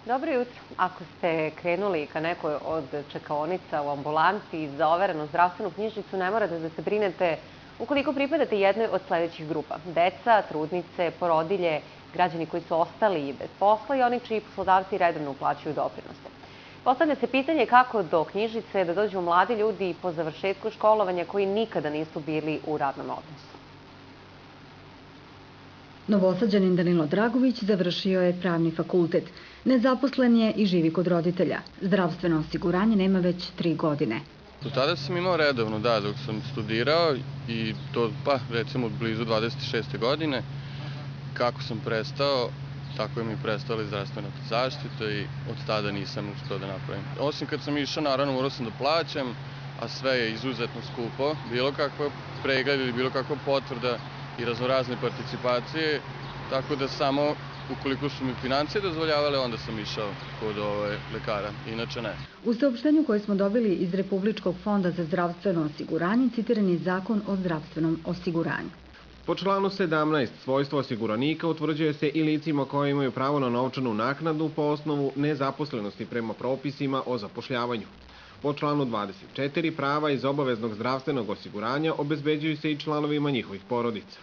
Dobro jutro. Ako ste krenuli ka nekoj od čekaonica u ambulanti za overenu zdravstvenu knjižicu, ne morate da se brinete ukoliko pripadate jednoj od sledećih grupa. Deca, trudnice, porodilje, građani koji su ostali bez posla i oni čiji poslodavci redovno uplaćuju doprinose. Postavlja se pitanje kako do knjižice da dođu mladi ljudi po završetku školovanja koji nikada nisu bili u radnom odnosu. Novosađanin Danilo Dragović završio je pravni fakultet. Nezaposlen je i živi kod roditelja. Zdravstveno osiguranje nema već 3 godine. Do tada sam imao redovno, dok sam studirao i to, recimo, blizu 26. godine. Kako sam prestao, tako je mi prestala i zdravstvena zaštita i od tada nisam uspeo da napravim. Osim kad sam išao, naravno, morao sam da plaćam, a sve je izuzetno skupo. Bilo kakva pregled ili bilo kakva potvrda i raznorazne participacije, tako da samo ukoliko su mi financije dozvoljavale, onda sam išao kod lekara, inače ne. U saopštenju koje smo dobili iz Republičkog fonda za zdravstveno osiguranje citiran je Zakon o zdravstvenom osiguranju. Po članu 17 svojstvo osiguranika utvrđuje se i licima koji imaju pravo na novčanu naknadu po osnovu nezaposlenosti prema propisima o zapošljavanju. Po članu 24 prava iz obaveznog zdravstvenog osiguranja obezbeđuju se i članovima njihovih porodica.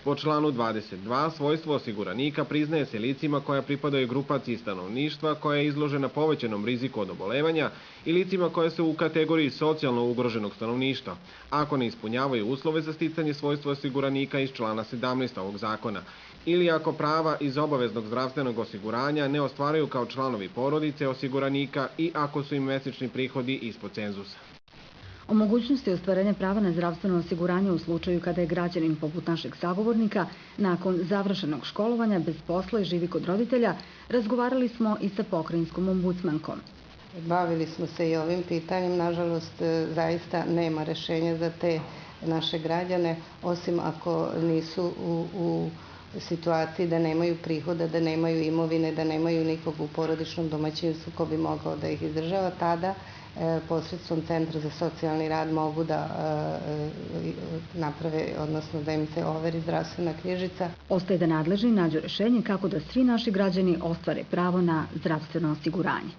Po članu 22 svojstvo osiguranika priznaje se licima koja pripadaju grupaciji stanovništva koja je izložena povećanom riziku od obolevanja i licima koja su u kategoriji socijalno ugroženog stanovništva, ako ne ispunjavaju uslove za sticanje svojstva osiguranika iz člana 17 ovog zakona, ili ako prava iz obaveznog zdravstvenog osiguranja ne ostvaruju kao članovi porodice osiguranika i ako su im mesečni prihodi ispod cenzusa. O mogućnosti ostvarenja prava na zdravstveno osiguranje u slučaju kada je građanin poput našeg sagovornika nakon završenog školovanja bez posla i živi kod roditelja razgovarali smo i sa pokrajinskom ombudsmankom. Bavili smo se i ovim pitanjem, nažalost zaista nema rešenja za te naše građane, osim ako nisu u situaciji da nemaju prihoda, da nemaju imovine, da nemaju nikog u porodičnom domaćinstvu ko bi mogao da ih izdržava, tada posredstvom Centra za socijalni rad mogu da naprave, odnosno da im se overi zdravstvena knjižica. Ostaje da nadležni nađu rešenje kako da svi naši građani ostvare pravo na zdravstveno osiguranje.